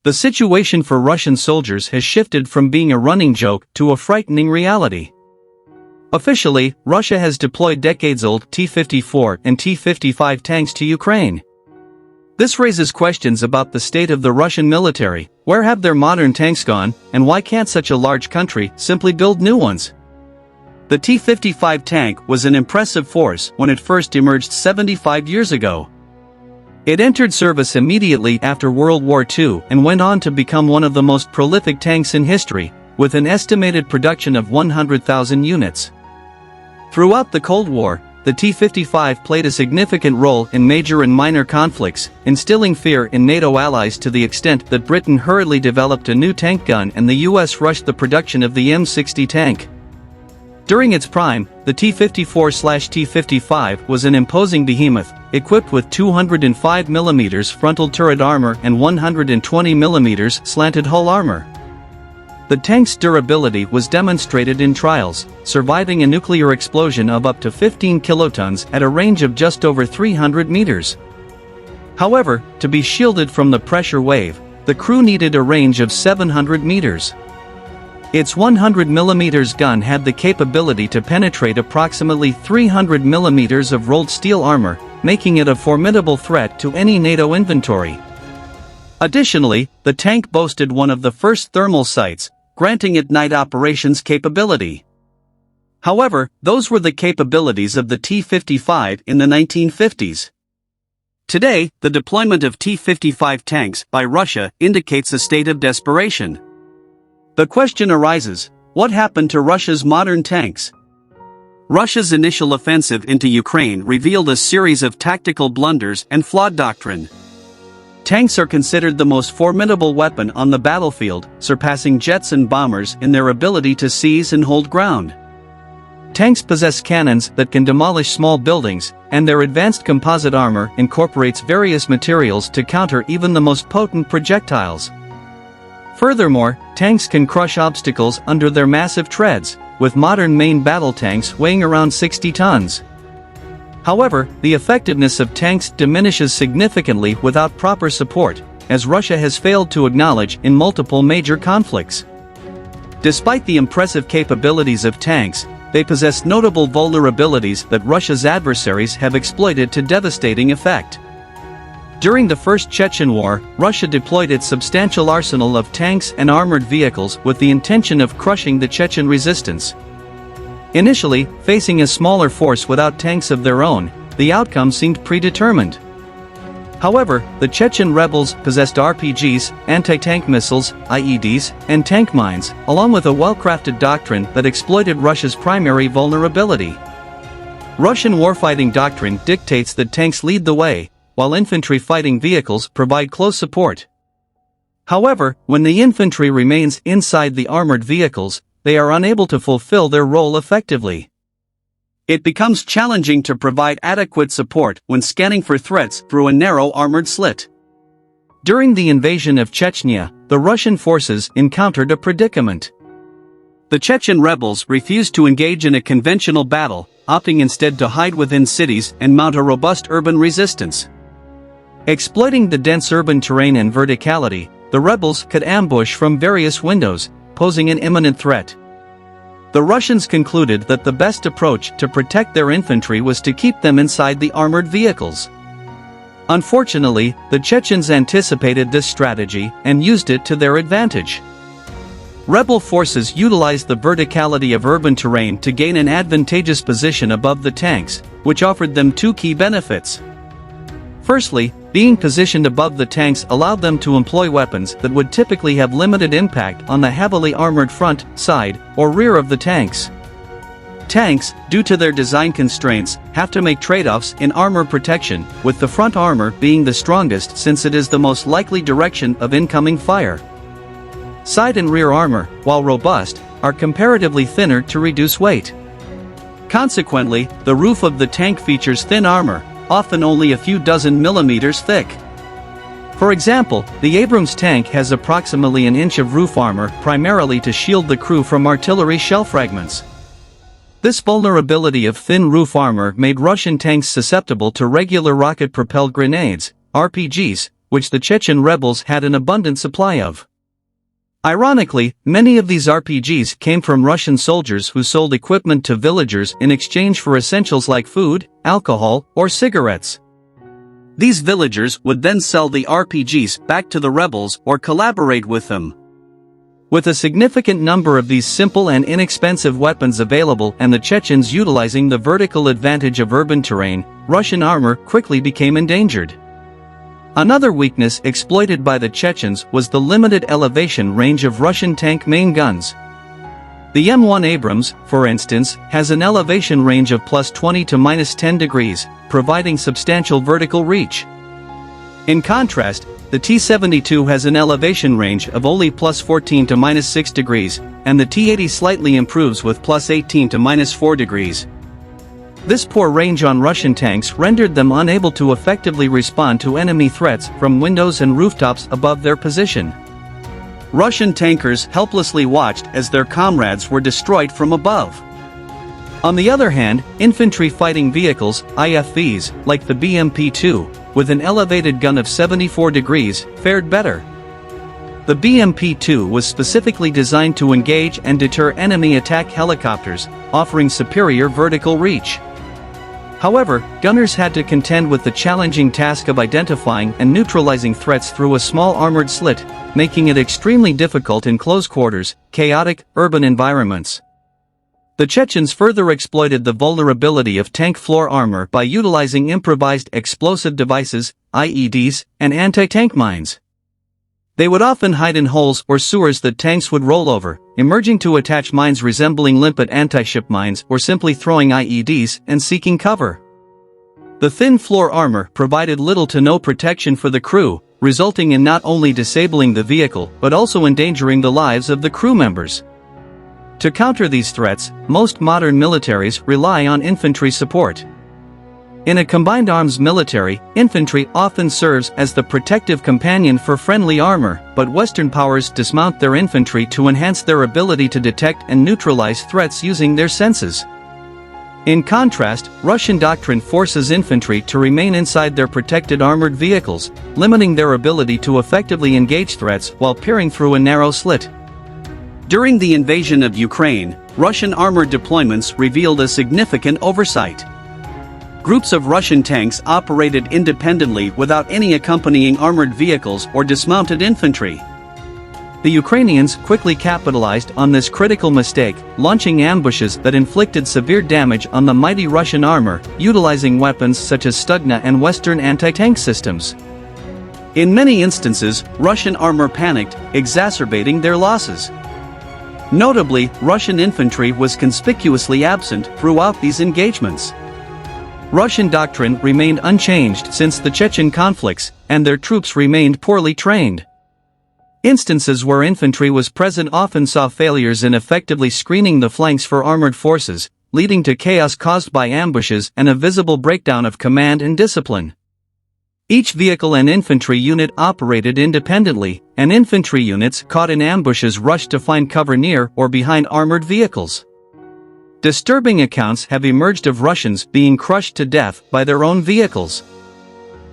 The situation for Russian soldiers has shifted from being a running joke to a frightening reality. Officially, Russia has deployed decades-old T-54 and T-55 tanks to Ukraine. This raises questions about the state of the Russian military. Where have their modern tanks gone, and why can't such a large country simply build new ones? The T-55 tank was an impressive force when it first emerged 75 years ago. It entered service immediately after World War II and went on to become one of the most prolific tanks in history, with an estimated production of 100,000 units. Throughout the Cold War, the T-55 played a significant role in major and minor conflicts, instilling fear in NATO allies to the extent that Britain hurriedly developed a new tank gun and the US rushed the production of the M60 tank. During its prime, the T-54/T-55 was an imposing behemoth, equipped with 205mm frontal turret armor and 120mm slanted hull armor. The tank's durability was demonstrated in trials, surviving a nuclear explosion of up to 15 kilotons at a range of just over 300 meters. However, to be shielded from the pressure wave, the crew needed a range of 700 meters. Its 100mm gun had the capability to penetrate approximately 300 millimeters of rolled steel armor, making it a formidable threat to any NATO inventory. Additionally, the tank boasted one of the first thermal sights, granting it night operations capability. However, those were the capabilities of the T-55 in the 1950s. Today, the deployment of T-55 tanks by Russia indicates a state of desperation. The question arises, what happened to Russia's modern tanks? Russia's initial offensive into Ukraine revealed a series of tactical blunders and flawed doctrine. Tanks are considered the most formidable weapon on the battlefield, surpassing jets and bombers in their ability to seize and hold ground. Tanks possess cannons that can demolish small buildings, and their advanced composite armor incorporates various materials to counter even the most potent projectiles. Furthermore, tanks can crush obstacles under their massive treads, with modern main battle tanks weighing around 60 tons. However, the effectiveness of tanks diminishes significantly without proper support, as Russia has failed to acknowledge in multiple major conflicts. Despite the impressive capabilities of tanks, they possess notable vulnerabilities that Russia's adversaries have exploited to devastating effect. During the First Chechen War, Russia deployed its substantial arsenal of tanks and armored vehicles with the intention of crushing the Chechen resistance. Initially, facing a smaller force without tanks of their own, the outcome seemed predetermined. However, the Chechen rebels possessed RPGs, anti-tank missiles, IEDs, and tank mines, along with a well-crafted doctrine that exploited Russia's primary vulnerability. Russian warfighting doctrine dictates that tanks lead the way, while infantry fighting vehicles provide close support. However, when the infantry remains inside the armored vehicles, they are unable to fulfill their role effectively. It becomes challenging to provide adequate support when scanning for threats through a narrow armored slit. During the invasion of Chechnya, the Russian forces encountered a predicament. The Chechen rebels refused to engage in a conventional battle, opting instead to hide within cities and mount a robust urban resistance. Exploiting the dense urban terrain and verticality, the rebels could ambush from various windows, posing an imminent threat. The Russians concluded that the best approach to protect their infantry was to keep them inside the armored vehicles. Unfortunately, the Chechens anticipated this strategy and used it to their advantage. Rebel forces utilized the verticality of urban terrain to gain an advantageous position above the tanks, which offered them two key benefits. Firstly, being positioned above the tanks allowed them to employ weapons that would typically have limited impact on the heavily armored front, side, or rear of the tanks. Tanks, due to their design constraints, have to make trade-offs in armor protection, with the front armor being the strongest since it is the most likely direction of incoming fire. Side and rear armor, while robust, are comparatively thinner to reduce weight. Consequently, the roof of the tank features thin armor, often only a few dozen millimeters thick. For example, the Abrams tank has approximately an inch of roof armor primarily to shield the crew from artillery shell fragments. This vulnerability of thin roof armor made Russian tanks susceptible to regular rocket-propelled grenades, RPGs, which the Chechen rebels had an abundant supply of. Ironically, many of these RPGs came from Russian soldiers who sold equipment to villagers in exchange for essentials like food, alcohol, or cigarettes. These villagers would then sell the RPGs back to the rebels or collaborate with them. With a significant number of these simple and inexpensive weapons available and the Chechens utilizing the vertical advantage of urban terrain, Russian armor quickly became endangered. Another weakness exploited by the Chechens was the limited elevation range of Russian tank main guns. The M1 Abrams, for instance, has an elevation range of +20 to -10 degrees, providing substantial vertical reach. In contrast, the T-72 has an elevation range of only +14 to -6 degrees, and the T-80 slightly improves with +18 to -4 degrees. This poor range on Russian tanks rendered them unable to effectively respond to enemy threats from windows and rooftops above their position. Russian tankers helplessly watched as their comrades were destroyed from above. On the other hand, infantry fighting vehicles, IFVs, like the BMP-2, with an elevated gun of 74 degrees, fared better. The BMP-2 was specifically designed to engage and deter enemy attack helicopters, offering superior vertical reach. However, gunners had to contend with the challenging task of identifying and neutralizing threats through a small armored slit, making it extremely difficult in close quarters, chaotic, urban environments. The Chechens further exploited the vulnerability of tank floor armor by utilizing improvised explosive devices, IEDs, and anti-tank mines. They would often hide in holes or sewers that tanks would roll over, emerging to attach mines resembling limpet anti-ship mines or simply throwing IEDs and seeking cover. The thin floor armor provided little to no protection for the crew, resulting in not only disabling the vehicle but also endangering the lives of the crew members. To counter these threats, most modern militaries rely on infantry support. In a combined arms military, infantry often serves as the protective companion for friendly armor, but Western powers dismount their infantry to enhance their ability to detect and neutralize threats using their senses. In contrast, Russian doctrine forces infantry to remain inside their protected armored vehicles, limiting their ability to effectively engage threats while peering through a narrow slit. During the invasion of Ukraine, Russian armored deployments revealed a significant oversight. Groups of Russian tanks operated independently without any accompanying armored vehicles or dismounted infantry. The Ukrainians quickly capitalized on this critical mistake, launching ambushes that inflicted severe damage on the mighty Russian armor, utilizing weapons such as Stugna and Western anti-tank systems. In many instances, Russian armor panicked, exacerbating their losses. Notably, Russian infantry was conspicuously absent throughout these engagements. Russian doctrine remained unchanged since the Chechen conflicts, and their troops remained poorly trained. Instances where infantry was present often saw failures in effectively screening the flanks for armored forces, leading to chaos caused by ambushes and a visible breakdown of command and discipline. Each vehicle and infantry unit operated independently, and infantry units caught in ambushes rushed to find cover near or behind armored vehicles. Disturbing accounts have emerged of Russians being crushed to death by their own vehicles.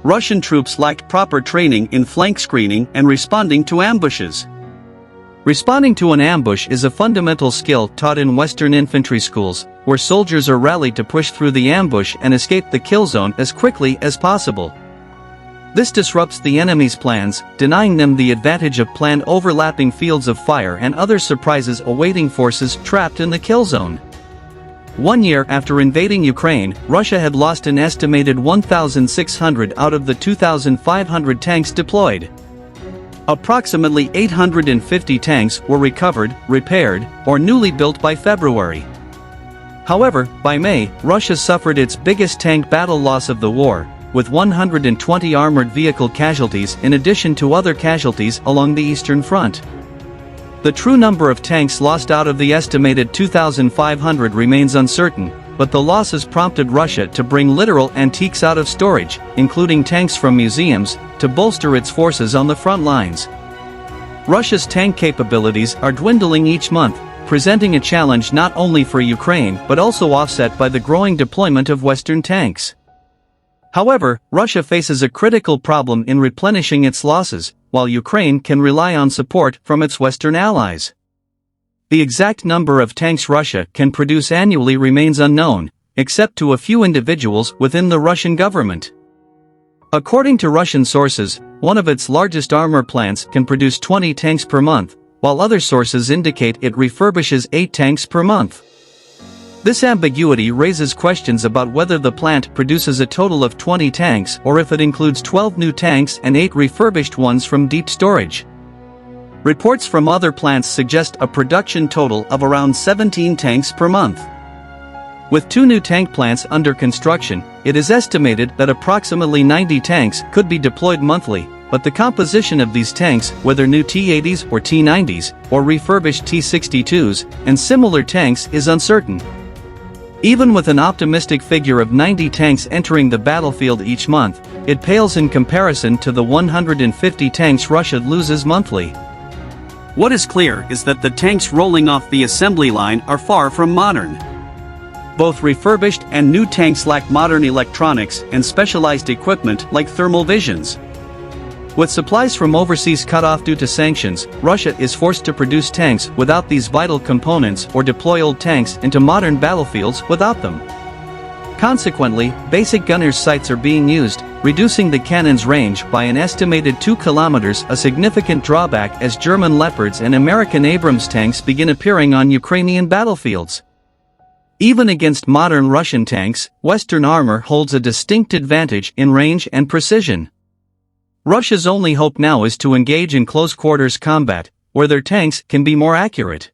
Russian troops lacked proper training in flank screening and responding to ambushes. Responding to an ambush is a fundamental skill taught in Western infantry schools, where soldiers are rallied to push through the ambush and escape the kill zone as quickly as possible. This disrupts the enemy's plans, denying them the advantage of planned overlapping fields of fire and other surprises awaiting forces trapped in the kill zone. 1 year after invading Ukraine, Russia had lost an estimated 1,600 out of the 2,500 tanks deployed. Approximately 850 tanks were recovered, repaired, or newly built by February. However, by May, Russia suffered its biggest tank battle loss of the war, with 120 armored vehicle casualties in addition to other casualties along the Eastern Front. The true number of tanks lost out of the estimated 2,500 remains uncertain, but the losses prompted Russia to bring literal antiques out of storage, including tanks from museums, to bolster its forces on the front lines. Russia's tank capabilities are dwindling each month, presenting a challenge not only for Ukraine but also offset by the growing deployment of Western tanks. However, Russia faces a critical problem in replenishing its losses, while Ukraine can rely on support from its Western allies. The exact number of tanks Russia can produce annually remains unknown, except to a few individuals within the Russian government. According to Russian sources, one of its largest armor plants can produce 20 tanks per month, while other sources indicate it refurbishes 8 tanks per month. This ambiguity raises questions about whether the plant produces a total of 20 tanks or if it includes 12 new tanks and 8 refurbished ones from deep storage. Reports from other plants suggest a production total of around 17 tanks per month. With 2 new tank plants under construction, it is estimated that approximately 90 tanks could be deployed monthly, but the composition of these tanks, whether new T-80s or T-90s, or refurbished T-62s, and similar tanks, is uncertain. Even with an optimistic figure of 90 tanks entering the battlefield each month, it pales in comparison to the 150 tanks Russia loses monthly. What is clear is that the tanks rolling off the assembly line are far from modern. Both refurbished and new tanks lack modern electronics and specialized equipment like thermal visions. With supplies from overseas cut off due to sanctions, Russia is forced to produce tanks without these vital components or deploy old tanks into modern battlefields without them. Consequently, basic gunners' sights are being used, reducing the cannon's range by an estimated 2 kilometers, a significant drawback as German Leopards and American Abrams tanks begin appearing on Ukrainian battlefields. Even against modern Russian tanks, Western armor holds a distinct advantage in range and precision. Russia's only hope now is to engage in close-quarters combat, where their tanks can be more accurate.